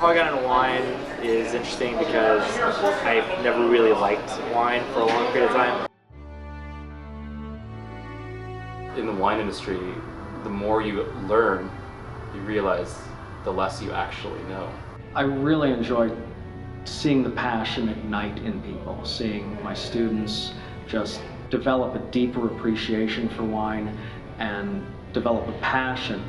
how I got into wine is interesting because I've never really liked wine for a long period of time. In the wine industry, the more you learn, you realize the less you actually know. I really enjoy seeing the passion ignite in people, seeing my students just develop a deeper appreciation for wine and develop a passion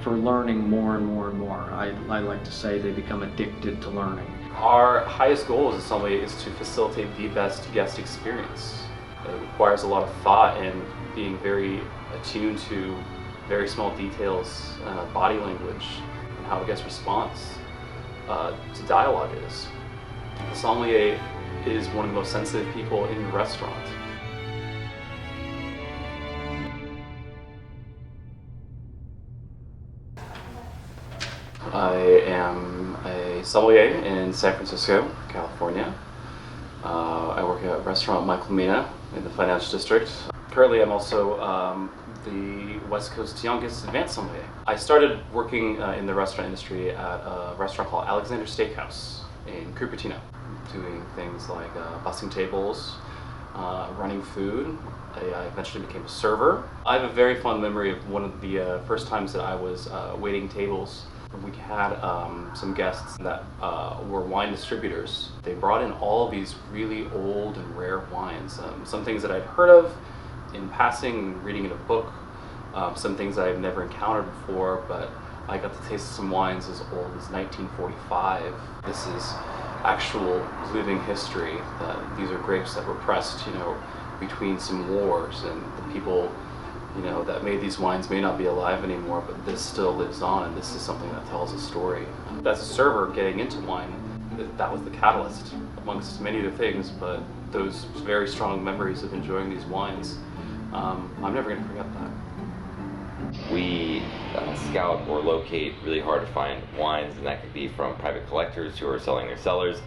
for learning more and more and more. I like to say they become addicted to learning. Our highest goal as a sommelier is to facilitate the best guest experience. It requires a lot of thought and being very attuned to very small details, body language, and how a guest responds to dialogue is. The sommelier is one of the most sensitive people in the restaurant. I am a sommelier in San Francisco, California. I work at restaurant Michael Mina in the Financial District. Currently, I'm also the West Coast's youngest advanced sommelier. I started working in the restaurant industry at a restaurant called Alexander Steakhouse in Cupertino, doing things like bussing tables, running food. I eventually became a server. I have a very fond memory of one of the first times that I was waiting tables. We had some guests that were wine distributors. They brought in all of these really old and rare wines. Some things that I'd heard of in passing, reading in a book, some things I've never encountered before, but I got to taste some wines as old as 1945. This is actual living history. These are grapes that were pressed, between some wars, and the people that made these wines may not be alive anymore, but this still lives on, and this is something that tells a story. As a server getting into wine, that was the catalyst, amongst many other things, but those very strong memories of enjoying these wines, I'm never going to forget that. We scout or locate really hard to find wines, and that could be from private collectors who are selling their cellars,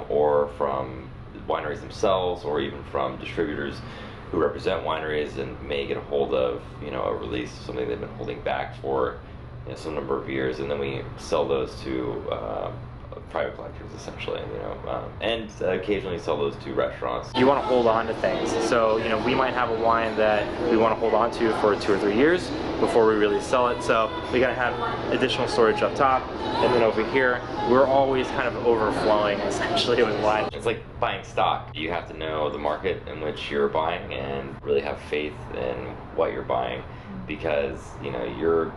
or from wineries themselves, or even from distributors who represent wineries and may get a hold of a release, something they've been holding back for some number of years, and then we sell those to private collectors essentially, and occasionally sell those to restaurants. You want to hold on to things, so we might have a wine that we want to hold on to for 2 or 3 years before we really sell it, so we gotta have additional storage up top, and then over here we're always kind of overflowing essentially with wine. It's like buying stock. You have to know the market in which you're buying and really have faith in what you're buying, because you're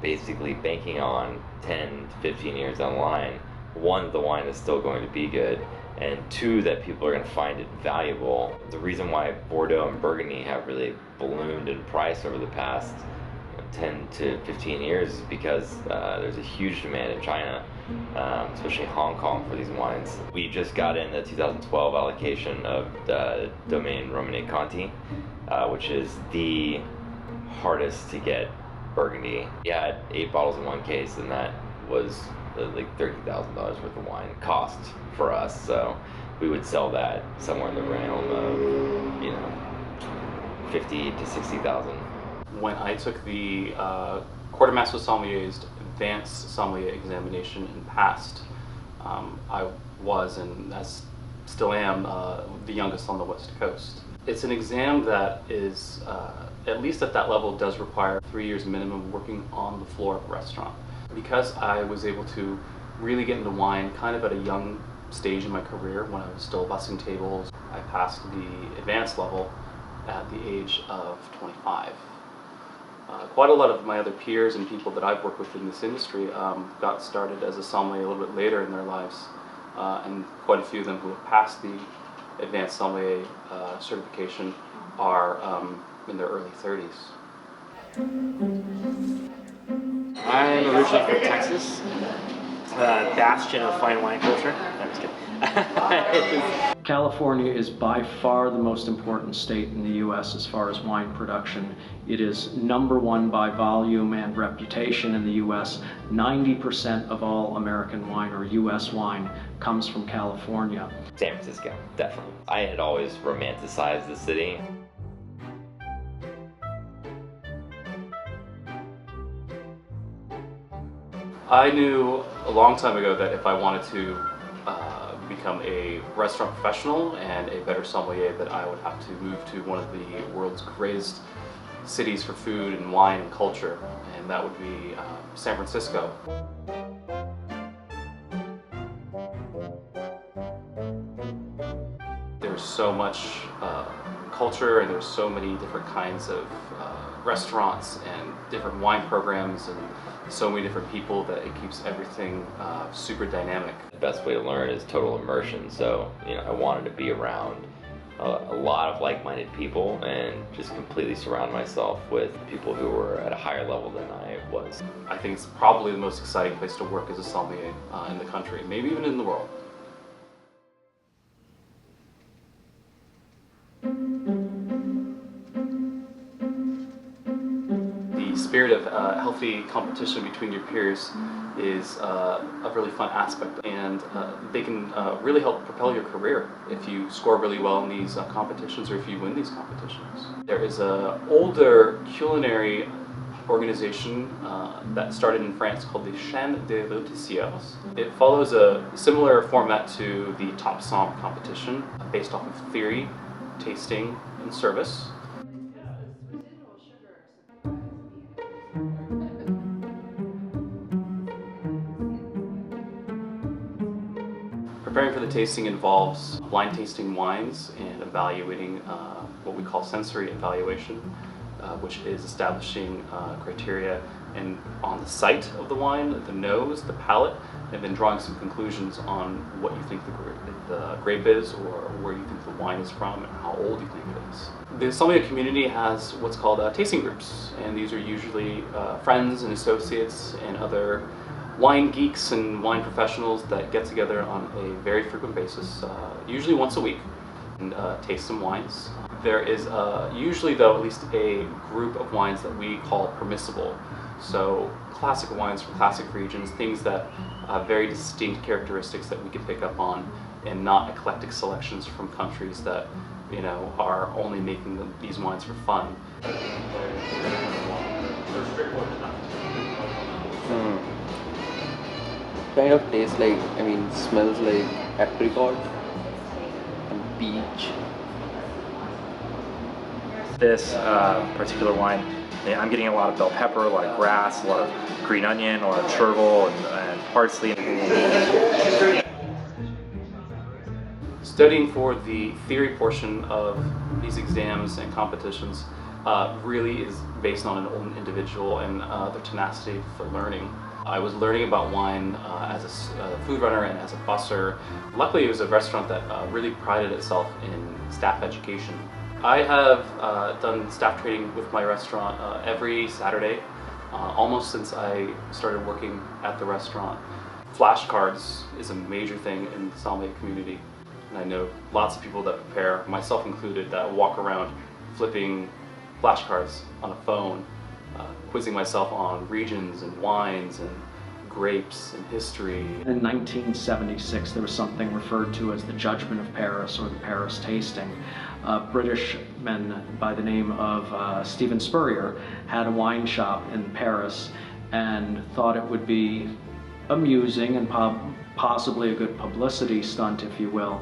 basically banking on 10 to 15 years down the line, one, the wine is still going to be good, and two, that people are going to find it valuable. The reason why Bordeaux and Burgundy have really ballooned in price over the past 10 to 15 years is because there's a huge demand in China, especially Hong Kong, for these wines. We just got in the 2012 allocation of the Domaine Romanée Conti, which is the hardest to get Burgundy. Yeah, I had 8 bottles in one case, and that was like $30,000 worth of wine cost for us. So we would sell that somewhere in the realm of 50 to 60,000. When I took the Quartermaster Sommelier's advanced sommelier examination and passed, I was, and as still am, the youngest on the West Coast. It's an exam that is, at least at that level, does require 3 years minimum working on the floor of a restaurant. Because I was able to really get into wine kind of at a young stage in my career, when I was still bussing tables, I passed the advanced level at the age of 25. Quite a lot of my other peers and people that I've worked with in this industry got started as a sommelier a little bit later in their lives, and quite a few of them who have passed the advanced sommelier certification are in their early 30s. I'm originally from Texas, bastion of fine wine culture. I'm just kidding. California is by far the most important state in the U.S. as far as wine production. It is #1 by volume and reputation in the U.S. 90% of all American wine, or U.S. wine, comes from California. San Francisco, definitely. I had always romanticized the city. I knew a long time ago that if I wanted to become a restaurant professional and a better sommelier, that I would have to move to one of the world's greatest cities for food and wine and culture, and that would be San Francisco. There's so much culture, and there's so many different kinds of restaurants and different wine programs and so many different people that it keeps everything super dynamic. The best way to learn is total immersion. So, I wanted to be around a lot of like-minded people and just completely surround myself with people who were at a higher level than I was. I think it's probably the most exciting place to work as a sommelier in the country, maybe even in the world. The spirit of healthy competition between your peers is a really fun aspect, and they can really help propel your career if you score really well in these competitions, or if you win these competitions. There is an older culinary organization that started in France called the Chaîne des Rôtisseurs. It follows a similar format to the Top Somm competition, based off of theory, tasting, and service. Preparing for the tasting involves blind tasting wines and evaluating what we call sensory evaluation, which is establishing criteria and on the sight of the wine, the nose, the palate, and then drawing some conclusions on what you think the grape is, or where you think the wine is from, and how old you think it is. The sommelier community has what's called tasting groups, and these are usually friends and associates and other wine geeks and wine professionals that get together on a very frequent basis, usually once a week, and taste some wines. There is usually, though, at least a group of wines that we call permissible. So classic wines from classic regions, things that have very distinct characteristics that we can pick up on, and not eclectic selections from countries that are only making these wines for fun. Kind of tastes like, smells like apricot and peach. This particular wine, I'm getting a lot of bell pepper, a lot of grass, a lot of green onion, a lot of chervil and parsley. Studying for the theory portion of these exams and competitions really is based on an own individual and their tenacity for learning. I was learning about wine as a food runner and as a busser. Luckily, it was a restaurant that really prided itself in staff education. I have done staff training with my restaurant every Saturday, almost since I started working at the restaurant. Flashcards is a major thing in the sommelier community, and I know lots of people that prepare, myself included, that walk around flipping flashcards on a phone, quizzing myself on regions and wines and grapes and history. In 1976, there was something referred to as the Judgment of Paris, or the Paris Tasting. A Britishman by the name of Stephen Spurrier had a wine shop in Paris and thought it would be amusing and possibly a good publicity stunt, if you will,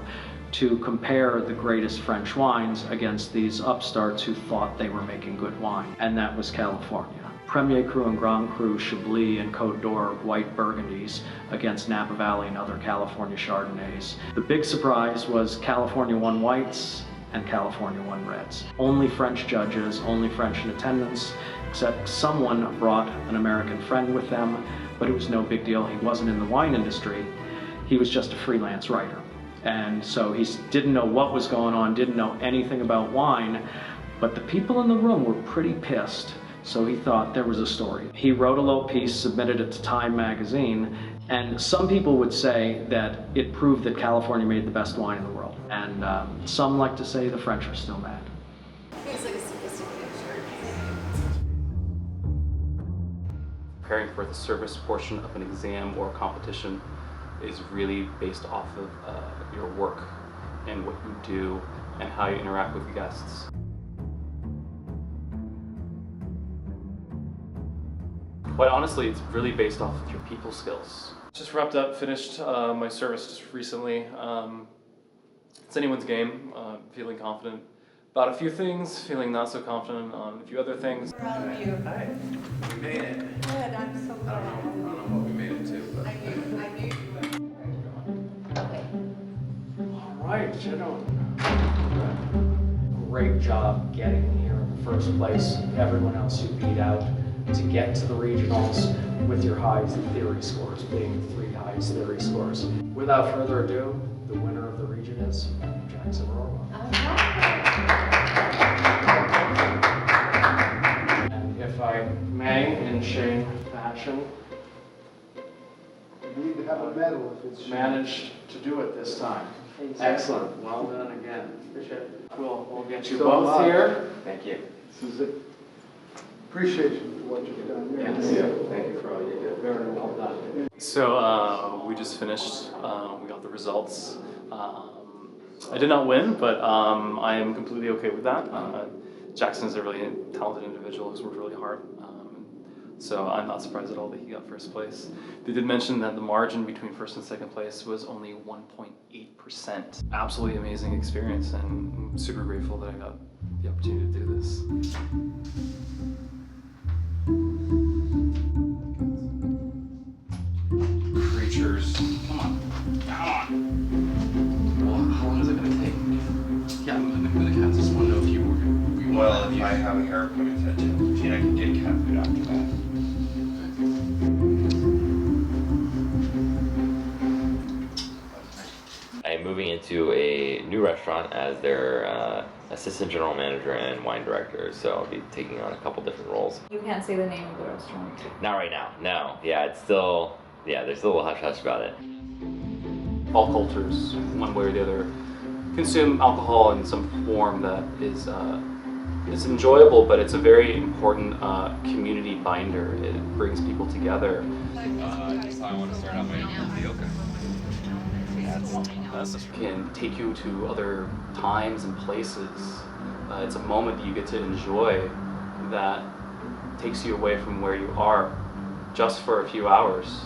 to compare the greatest French wines against these upstarts who thought they were making good wine, and that was California. Premier Cru and Grand Cru, Chablis and Côte d'Or white Burgundies against Napa Valley and other California Chardonnays. The big surprise was California won whites and California won reds. Only French judges, only French in attendance, except someone brought an American friend with them, but it was no big deal. He wasn't in the wine industry. He was just a freelance writer. And so he didn't know what was going on, didn't know anything about wine, but the people in the room were pretty pissed. So he thought there was a story. He wrote a little piece, submitted it to Time magazine, and some people would say that it proved that California made the best wine in the world. And some like to say the French are still mad. Feels like a sophisticated shirt. Preparing for the service portion of an exam or a competition is really based off of your work and what you do and how you interact with guests. Quite honestly, it's really based off of your people skills. Just wrapped up, finished my service just recently. It's anyone's game. Feeling confident about a few things, feeling not so confident on a few other things. Proud of you. Hi, we made it. Good, I'm so I glad. don't know what we made it to, but I knew you would. Okay. All right, gentlemen. Great job getting here in the first place. Everyone else you beat out to get to the regionals with your highest theory scores being 3 highest theory scores. Without further ado, the winner of the region is Jackson Rorwell. And if I may, in Shane fashion, You need to have a medal if it's managed to do it this time. Excellent. Well done again. We'll get you So both much. here. Thank you. This is it. Appreciation for what you've done. Yes. Thank you for all you did. Very well done. So we just finished. We got the results. I did not win, but I am completely okay with that. Jackson is a really talented individual who's worked really hard. So I'm not surprised at all that he got first place. They did mention that the margin between first and second place was only 1.8%. Absolutely amazing experience, and I'm super grateful that I got the opportunity to do this. Creatures. Come on. Well, how long is it going to take? Yeah, I'm going to cast. Just want to know if you were. well, if I have a hair appointment at 10:15, I can get cat food after that. I'm moving into a new restaurant as their assistant general manager and wine director, so I'll be taking on a couple different roles. You can't say the name of the restaurant. Not right now, no. Yeah, it's still, there's still a little hush-hush about it. All cultures, one way or the other, consume alcohol in some form that is it's enjoyable, but it's a very important community binder. It brings people together. I want to start out my Ethiopia. That's Can take you to other times and places. It's a moment that you get to enjoy that takes you away from where you are just for a few hours.